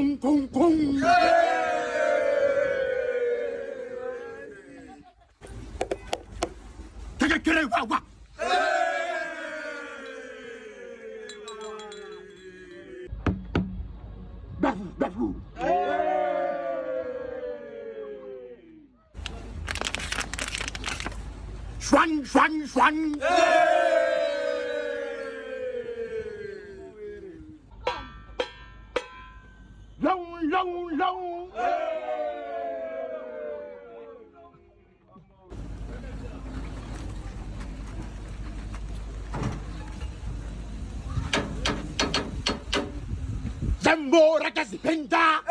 公公公。Kere wa wa. Bafu bafu. Swan swan swan. Long long long. Zambora Casipenta!